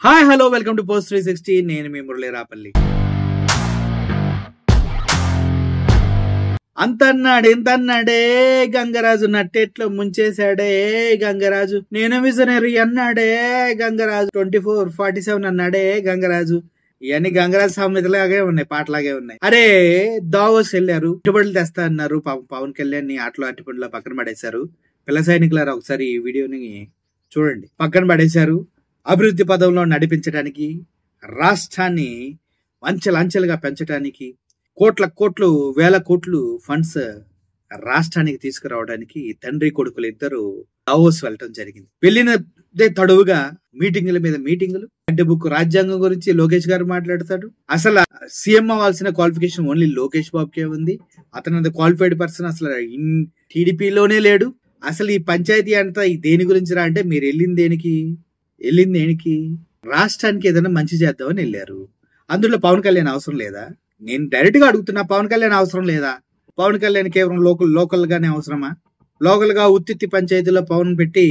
Hi hello welcome to post 360. నేను మీ మురళీ రాపల్లి. అంతన్నాడు ఇంతన్నాడే గంగరాజు, నట్టెట్లో ముంచేశాడే గంగరాజు, నేను visionary అన్నాడే గంగరాజు, 24/47 అన్నాడే గంగరాజు. ఇవన్నీ గంగరాజు సామెతలాగే ఉన్నాయి, పాటలాగే ఉన్నాయి. అరే దావోస్ వెళ్ళారు, అరటిపండ్లు తెస్తా అన్నారు. పవన్ కళ్యాణ్ ని ఆటలో అరటిపండ్ల పక్కన పడేశారు. పిల్ల సైనికులారా ఒకసారి ఈ వీడియోని చూడండి. పక్కన పడేశారు. అభివృద్ధి పదంలో నడిపించడానికి, రాష్ట్రాన్ని అంచెలంచెలుగా పెంచడానికి, కోట్లు వేల కోట్లు ఫండ్స్ రాష్ట్రానికి తీసుకురావడానికి తండ్రి కొడుకులు ఇద్దరు దావోస్ వెళ్ళటం జరిగింది. వెళ్ళినదే తడువుగా మీటింగుల మీద మీటింగులు. అంటే బుక్ రాజ్యాంగం గురించి లోకేష్ గారు మాట్లాడతాడు. అసలు సీఎం అవ్వాల్సిన క్వాలిఫికేషన్ ఓన్లీ లోకేష్ బాబుకే ఉంది. అతను క్వాలిఫైడ్ పర్సన్ అసలు టీడీపీలోనే లేడు. అసలు ఈ పంచాయతీ అంతా దేని గురించి రా అంటే, మీరు వెళ్ళింది దేనికి రాష్ట్రానికి ఏదైనా మంచి చేద్దామని వెళ్ళారు. అందులో పవన్ కళ్యాణ్ అవసరం లేదా? నేను డైరెక్ట్ గా అడుగుతున్నా, పవన్ కళ్యాణ్ అవసరం లేదా? పవన్ కళ్యాణ్ కేవలం లోకల్ గానే అవసరమా? లోకల్ గా ఉత్తిత్తి పంచాయతీలో పవన్ పెట్టి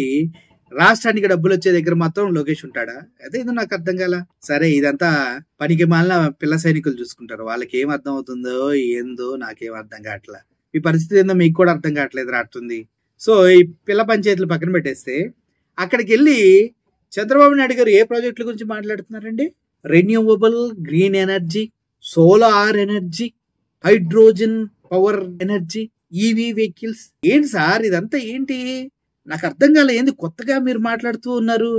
రాష్ట్రానికి డబ్బులు వచ్చే దగ్గర మాత్రం లోకేష్ ఉంటాడా? అదేదో నాకు అర్థం కాల. సరే, ఇదంతా పనికి మాలిన పిల్ల సైనికులు చూసుకుంటారు. వాళ్ళకి ఏం అర్థం అవుతుందో ఏందో నాకేం అర్థం కావట్లా. ఈ పరిస్థితి ఏందో మీకు కూడా అర్థం కావట్లేదు రాస్తుంది. సో ఈ పిల్ల పంచాయతీలు పక్కన పెట్టేస్తే, అక్కడికి వెళ్ళి చంద్రబాబు నాయుడు గారు ఏ ప్రాజెక్టుల గురించి మాట్లాడుతున్నారండి? Renewable green energy, solar energy, hydrogen power energy, EV vehicles. ఏంటి సార్ ఇదంతా? ఏంటి నాకు అర్థం కాలే. ఏంది కొత్తగా మీరు మాట్లాడుతూ ఉన్నారు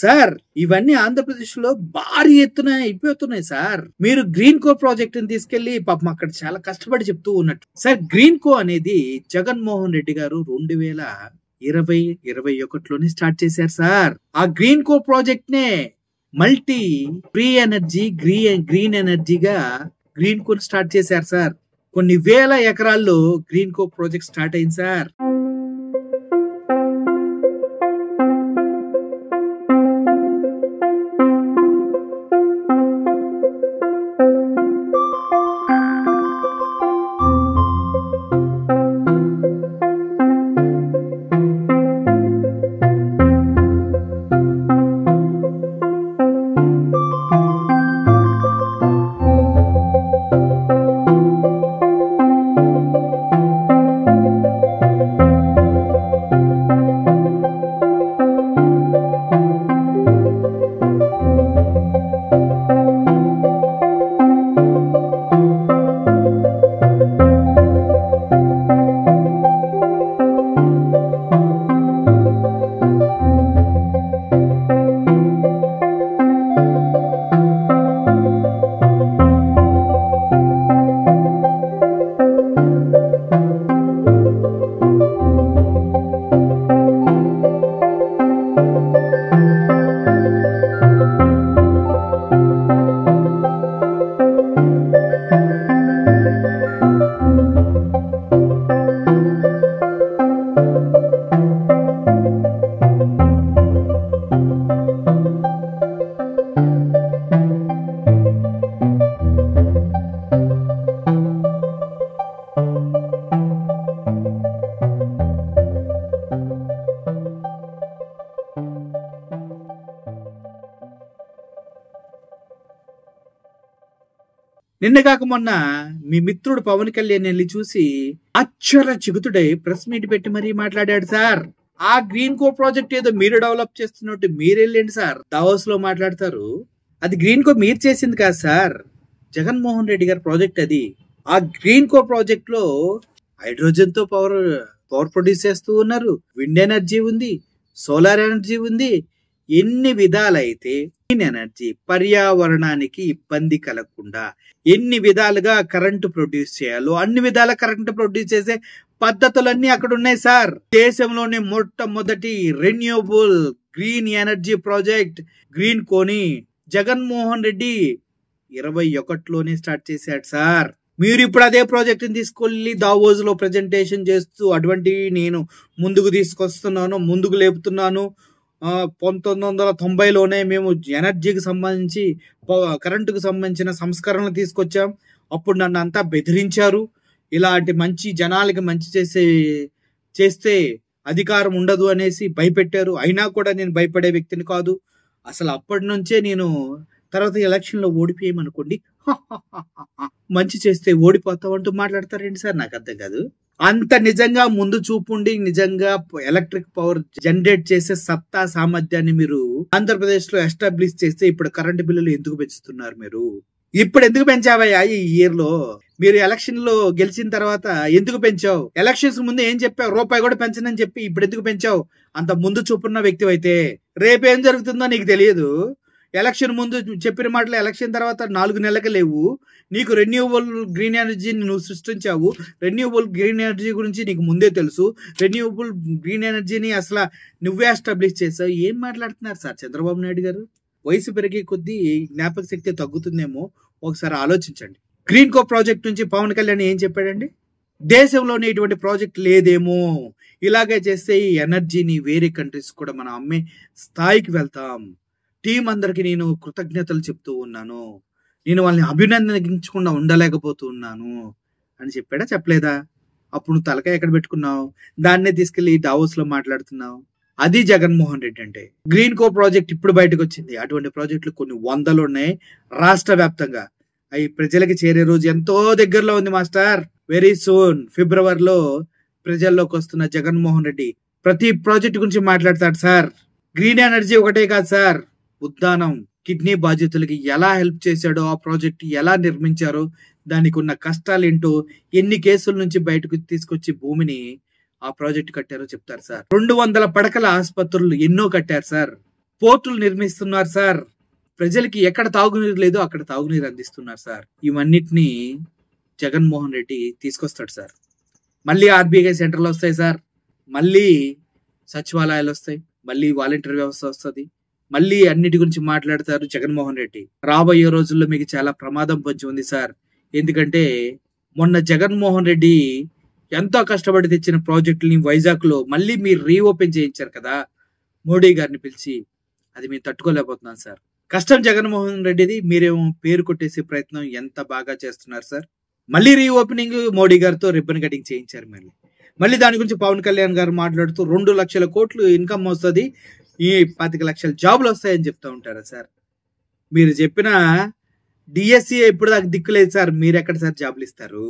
సార్? ఇవన్నీ ఆంధ్రప్రదేశ్ లో భారీ ఎత్తున అయిపోతున్నాయి సార్. మీరు గ్రీన్ కో ప్రాజెక్ట్ ని తీసుకెళ్లి పాపం అక్కడ చాలా కష్టపడి చెప్తూ ఉన్నట్టు. సార్, గ్రీన్ కో అనేది జగన్మోహన్ రెడ్డి గారు 2020-21లోనే స్టార్ట్ చేశారు సార్. ఆ గ్రీన్ కో ప్రాజెక్ట్ నే మల్టీ ఫ్రీ ఎనర్జీ గ్రీన్ ఎనర్జీగా గ్రీన్ కో స్టార్ట్ చేశారు సార్. కొన్ని వేల ఎకరాల్లో గ్రీన్ కో ప్రాజెక్ట్ స్టార్ట్ అయింది సార్. నిన్న కాక మొన్న మీ మిత్రుడు పవన్ కళ్యాణ్ వెళ్ళి చూసి చిగుతుడై ప్రెస్ మీట్ పెట్టి మరీ మాట్లాడాడు సార్. ఆ గ్రీన్ కో ప్రాజెక్ట్ ఏదో మీరు డెవలప్ చేస్తున్నట్టు మీరు వెళ్ళండి సార్, దావోస్ లో మాట్లాడతారు. అది గ్రీన్ కో మీరు చేసింది కాదు సార్, జగన్మోహన్ రెడ్డి గారి ప్రాజెక్ట్ అది. ఆ గ్రీన్ కో ప్రాజెక్ట్ లో హైడ్రోజన్ తో పవర్ ప్రొడ్యూస్ చేస్తూ ఉన్నారు. విండ్ ఎనర్జీ ఉంది, సోలార్ ఎనర్జీ ఉంది. ఎన్ని విధాలైతే గ్రీన్ ఎనర్జీ పర్యావరణానికి ఇబ్బంది కలగకుండా ఎన్ని విధాలుగా కరెంటు ప్రొడ్యూస్ చేయాలో అన్ని విధాల కరెంటు ప్రొడ్యూస్ చేసే పద్ధతులన్నీ అక్కడ ఉన్నాయి సార్. దేశంలోనే మొట్టమొదటి renewable green energy project green కోని జగన్మోహన్ రెడ్డి 2021లోనే స్టార్ట్ చేశాడు సార్. మీరు ఇప్పుడు అదే ప్రాజెక్ట్ ని తీసుకెళ్లి దావోస్ లో ప్రెజెంటేషన్ చేస్తూ అటువంటివి నేను ముందుకు తీసుకొస్తున్నాను, ముందుకు లేపుతున్నాను. 1990లోనే మేము ఎనర్జీకి సంబంధించి కరెంటుకు సంబంధించిన సంస్కరణలు తీసుకొచ్చాం. అప్పుడు నన్ను అంతా బెదిరించారు. ఇలాంటి మంచి జనాలకి మంచి చేస్తే అధికారం ఉండదు అనేసి భయపెట్టారు. అయినా కూడా నేను భయపడే వ్యక్తిని కాదు. అసలు అప్పటి నుంచే నేను తర్వాత ఎలక్షన్ లో ఓడిపోయామనుకోండి, మంచి చేస్తే ఓడిపోతావు అంటూ మాట్లాడతారేంటి సార్? నాకు అర్థం కాదు. అంత నిజంగా ముందు చూపుండి నిజంగా ఎలక్ట్రిక్ పవర్ జనరేట్ చేసే సత్తా సామర్థ్యాన్ని మీరు ఆంధ్రప్రదేశ్ లో ఎస్టాబ్లిష్ చేస్తే ఇప్పుడు కరెంటు బిల్లులు ఎందుకు పెంచుతున్నారు మీరు? ఇప్పుడు ఎందుకు పెంచావయ్యా ఈ ఇయర్ లో? మీరు ఎలక్షన్ లో గెలిచిన తర్వాత ఎందుకు పెంచావు? ఎలక్షన్స్ ముందు ఏం చెప్పావు? రూపాయి కూడా పెంచనని చెప్పి ఇప్పుడు ఎందుకు పెంచావు? అంత ముందు చూపున్న వ్యక్తి అయితే రేపేం జరుగుతుందో నీకు తెలియదు. ఎలక్షన్ ముందు చెప్పిన మాటలు ఎలక్షన్ తర్వాత 4 నెలలకు లేవు. నీకు రెన్యూవబుల్ గ్రీన్ ఎనర్జీని నువ్వు సృష్టించావు. రెన్యూవబుల్ గ్రీన్ ఎనర్జీ గురించి నీకు ముందే తెలుసు. రెన్యూవబుల్ గ్రీన్ ఎనర్జీని అసలు నువ్వే ఎస్టాబ్లిష్ చేసావు. ఏం మాట్లాడుతున్నారు సార్ చంద్రబాబు నాయుడు గారు? వయసు పెరిగే కొద్దీ జ్ఞాపక శక్తి తగ్గుతుందేమో, ఒకసారి ఆలోచించండి. గ్రీన్ కో ప్రాజెక్ట్ నుంచి పవన్ కళ్యాణ్ ఏం చెప్పాడండి? దేశంలోనే ఇటువంటి ప్రాజెక్ట్ లేదేమో, ఇలాగే చేస్తే ఈ ఎనర్జీని వేరే కంట్రీస్ కూడా మనం అమ్మే స్థాయికి వెళ్తాం. టీం అందరికి నేను కృతజ్ఞతలు చెప్తూ ఉన్నాను, నేను వాళ్ళని అభినందించకుండా ఉండలేకపోతున్నాను అని చెప్పాడా చెప్పలేదా? అప్పుడు నువ్వు తలకాయ ఎక్కడ పెట్టుకున్నావు? దాన్నే తీసుకెళ్లి డావోస్ లో మాట్లాడుతున్నావు. అది జగన్మోహన్ రెడ్డి అంటే. గ్రీన్ కో ప్రాజెక్ట్ ఇప్పుడు బయటకు వచ్చింది. అటువంటి ప్రాజెక్టులు కొన్ని వందలు ఉన్నాయి రాష్ట్ర వ్యాప్తంగా. అవి ప్రజలకి చేరే రోజు ఎంతో దగ్గరలో ఉంది మాస్టర్. వెరీ సూన్ ఫిబ్రవరిలో ప్రజల్లోకి వస్తున్న జగన్మోహన్ రెడ్డి ప్రతి ప్రాజెక్ట్ గురించి మాట్లాడతాడు సార్. గ్రీన్ ఎనర్జీ ఒకటే కాదు సార్, ఉద్దానం కిడ్నీ బాధితులకి ఎలా హెల్ప్ చేశాడో, ఆ ప్రాజెక్ట్ ఎలా నిర్మించారో, దానికి ఉన్న కష్టాలేంటో, ఎన్ని కేసుల నుంచి బయటకు తీసుకొచ్చి భూమిని ఆ ప్రాజెక్ట్ కట్టారో చెప్తారు సార్. 200 పడకల ఆసుపత్రులు ఎన్నో కట్టారు సార్. పోర్టులు నిర్మిస్తున్నారు సార్. ప్రజలకి ఎక్కడ తాగునీరు లేదో అక్కడ తాగునీరు అందిస్తున్నారు సార్. ఇవన్నిటినీ జగన్మోహన్ రెడ్డి తీసుకొస్తాడు సార్. మళ్ళీ ఆర్బీఐ సెంటర్లు వస్తాయి సార్, మళ్ళీ సచివాలయాలు వస్తాయి, మళ్ళీ వాలంటీర్ వ్యవస్థ వస్తుంది, మళ్ళీ అన్నిటి గురించి మాట్లాడతారు జగన్మోహన్ రెడ్డి. రాబోయే రోజుల్లో మీకు చాలా ప్రమాదం పొంచి ఉంది సార్. ఎందుకంటే మొన్న జగన్మోహన్ రెడ్డి ఎంతో కష్టపడి తెచ్చిన ప్రాజెక్టుని వైజాగ్ లో మళ్ళీ మీరు రీఓపెన్ చేయించారు కదా మోడీ గారిని పిలిచి. అది మేము తట్టుకోలేకపోతున్నాం సార్. కష్టం జగన్మోహన్ రెడ్డిది, మీరేమో పేరు కొట్టేసే ప్రయత్నం ఎంత బాగా చేస్తున్నారు సార్. మళ్ళీ రీఓపెనింగ్ మోడీ గారితో రిబ్బన్ కటింగ్ చేయించారు. మళ్ళీ దాని గురించి పవన్ కళ్యాణ్ గారు మాట్లాడుతూ 2 లక్షల కోట్లు ఇన్కమ్ వస్తుంది, ఈ 25 లక్షల జాబులు వస్తాయని చెప్తా ఉంటారా సార్? మీరు చెప్పిన డిఎస్సి ఇప్పుడు దాకా దిక్కులేదు సార్. మీరు ఎక్కడ సార్ జాబులు ఇస్తారు?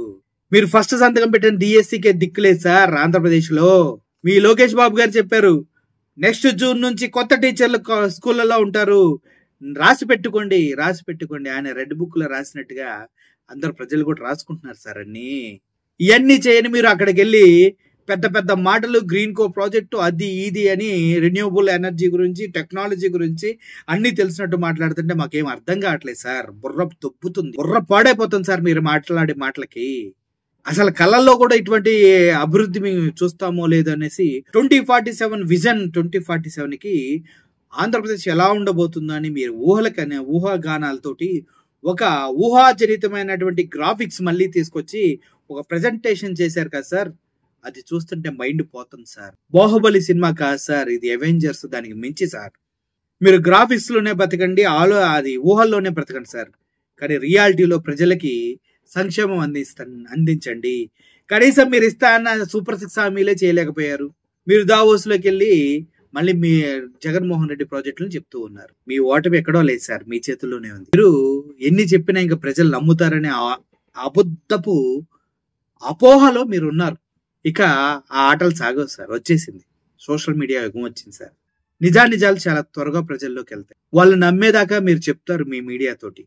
మీరు ఫస్ట్ సంతకం పెట్టిన డిఎస్సికే దిక్కులేదు సార్ ఆంధ్రప్రదేశ్ లో. మీ లోకేష్ బాబు గారు చెప్పారు, నెక్స్ట్ జూన్ నుంచి కొత్త టీచర్లు స్కూళ్ళలో ఉంటారు, రాసి పెట్టుకోండి. ఆయన రెడ్ బుక్ లో రాసినట్టుగా అందరు ప్రజలు కూడా రాసుకుంటున్నారు సార్. ఇవన్నీ చేయని మీరు అక్కడికి వెళ్ళి పెద్ద పెద్ద మాటలు, గ్రీన్ కో ప్రాజెక్టు అది ఇది అని రెన్యూవబుల్ ఎనర్జీ గురించి, టెక్నాలజీ గురించి అన్ని తెలిసినట్టు మాట్లాడుతుంటే మాకేం అర్థం కావట్లేదు సార్. బుర్ర తొప్పుతుంది, బుర్ర పాడైపోతుంది సార్ మీరు మాట్లాడే మాటలకి. అసలు కళల్లో కూడా ఇటువంటి అభివృద్ధి మేము చూస్తామో లేదో అనేసి 2047 విజన్ 2047 కి ఆంధ్రప్రదేశ్ ఎలా ఉండబోతుందో అని మీరు ఊహాగానాలతోటి ఒక ఊహాజనితమైనటువంటి గ్రాఫిక్స్ మళ్ళీ తీసుకొచ్చి ఒక ప్రెజెంటేషన్ చేశారు కదా సార్. అది చూస్తుంటే మైండ్ పోతుంది సార్. బాహుబలి సినిమా కాదు సార్, ఇది అవెంజర్స్, దానికి మించి సార్. మీరు గ్రాఫిక్స్ లోనే బతకండి, అది ఊహల్లోనే బ్రతకండి సార్. కానీ రియాలిటీలో ప్రజలకి సంక్షేమం అందించండి. కనీసం మీరు ఇస్తా అన్న సూపర్ 6 హామీలే చేయలేకపోయారు. మీరు దావోస్ లోకి వెళ్ళి మళ్ళీ మీ జగన్మోహన్ రెడ్డి ప్రాజెక్టులను చెప్తూ ఉన్నారు. మీ ఓటమి ఎక్కడో లేదు సార్, మీ చేతుల్లోనే ఉంది. మీరు ఎన్ని చెప్పినా ఇంకా ప్రజలు నమ్ముతారనే అబద్ధపు అపోహలో మీరు ఉన్నారు. ఇక ఆ ఆటలు సాగవు సార్. వచ్చేసింది సోషల్ మీడియా యుగం వచ్చింది సార్. నిజాలు చాలా త్వరగా ప్రజల్లోకి వెళ్తాయి. వాళ్ళు నమ్మేదాకా మీరు చెప్తారు మీ మీడియాతోటి,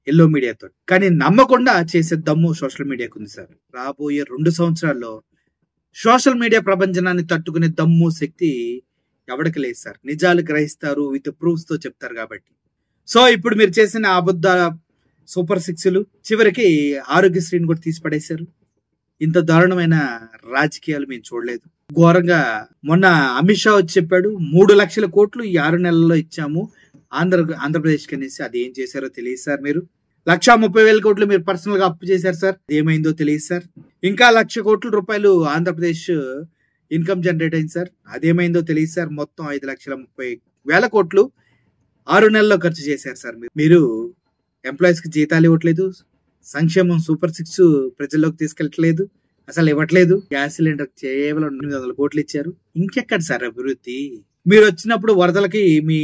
ఎల్లో మీడియాతోటి, కానీ నమ్మకుండా చేసే దమ్ము సోషల్ మీడియాకు ఉంది సార్. రాబోయే 2 సంవత్సరాల్లో సోషల్ మీడియా ప్రపంచనాన్ని తట్టుకునే దమ్ము, శక్తి ఎవరికి లేదు సార్. నిజాలు గ్రహిస్తారు, విత్ ప్రూఫ్స్ తో చెప్తారు కాబట్టి. సో ఇప్పుడు మీరు చేసిన అబద్ధ సూపర్ 6లు చివరికి ఆరోగ్యశ్రీని కూడా తీసి పడేశారు. ఇంత దారుణమైన రాజకీయాలు మేము చూడలేదు. ఘోరంగా మొన్న అమిత్ షా వచ్చి చెప్పాడు, 3 లక్షల కోట్లు ఈ 6 నెలల్లో ఇచ్చాము ఆంధ్రప్రదేశ్ కి అనేసి. అది ఏం చేశారో తెలియదు సార్. మీరు 1,30,000 కోట్లు మీరు పర్సనల్ గా అప్పు చేశారు సార్. ఏమైందో తెలియదు సార్. ఇంకా 1,00,000 కోట్ల రూపాయలు ఆంధ్రప్రదేశ్ ఇన్కమ్ జనరేట్ అయింది సార్. అదేమైందో తెలియదు సార్. మొత్తం 5,30,000 కోట్లు 6 నెలల్లో ఖర్చు చేశారు సార్. మీరు ఎంప్లాయీస్ కి జీతాలు ఇవ్వట్లేదు, సంక్షేమం సూపర్ 6 ప్రజల్లోకి తీసుకెళ్ళట్లేదు, అసలు ఇవ్వట్లేదు. గ్యాస్ సిలిండర్ కేవలం 800 కోట్లు ఇచ్చారు. ఇంకెక్కడ సార్ అభివృద్ధి? మీరు వచ్చినప్పుడు వరదలకి మీ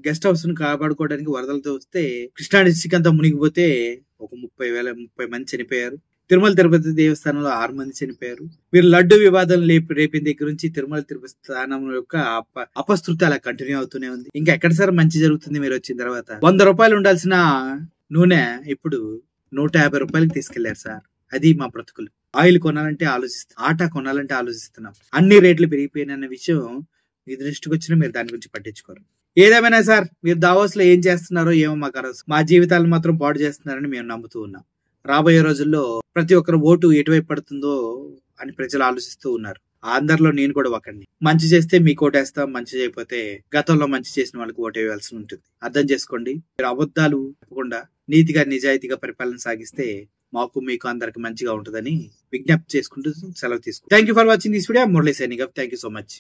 గెస్ట్ హౌస్ ను కాపాడుకోవడానికి వరదలతో వస్తే కృష్ణా డిస్ట్రిక్ట్ అంతా మునిగిపోతే ఒక 30 మంది చనిపోయారు. తిరుమల తిరుపతి దేవస్థానంలో 6 మంది చనిపోయారు. మీరు లడ్డు వివాదం రేపిన దగ్గర నుంచి తిరుమల తిరుపతి స్థానం యొక్క అపశృతి అలా కంటిన్యూ అవుతూనే ఉంది. ఇంకా ఎక్కడ సార్ మంచి జరుగుతుంది మీరు వచ్చిన తర్వాత? 100 రూపాయలు ఉండాల్సిన నూనె ఇప్పుడు 150 రూపాయలకి తీసుకెళ్లారు సార్. అది మా బ్రతుకులు. ఆయిల్ కొనాలంటే ఆలోచిస్తున్నాం, ఆటా కొనాలంటే ఆలోచిస్తున్నాం. అన్ని రేట్లు పెరిగిపోయిన విషయం మీ దృష్టికి వచ్చినా మీరు దాని గురించి పట్టించుకోరు. ఏదేమైనా సార్, మీరు దావోస్ లో ఏం చేస్తున్నారో ఏమో మాకు అరవదు. మా జీవితాలను మాత్రం పాడు చేస్తున్నారని మేము నమ్ముతూ ఉన్నాం. రాబోయే రోజుల్లో ప్రతి ఒక్కరు ఓటు ఎటువైపు పడుతుందో అని ప్రజలు ఆలోచిస్తూ ఉన్నారు. అందరిలో నేను కూడా ఒకడిని. మంచి చేస్తే మీకు ఓటేస్తాం, మంచి చేయకపోతే గతంలో మంచి చేసిన వాళ్ళకి ఓటు వేయాల్సి ఉంటుంది. అర్థం చేసుకోండి. మీరు అబద్ధాలు చెప్పకుండా నీతిగా నిజాయితీగా పరిపాలన సాగిస్తే మాకు మీకు అందరికి మంచిగా ఉంటుందని విజ్ఞప్తి చేసుకుంటూ సెలవు తీసుకుంటాం. Thank you for watching this video. Murali signing off. Thank you so much.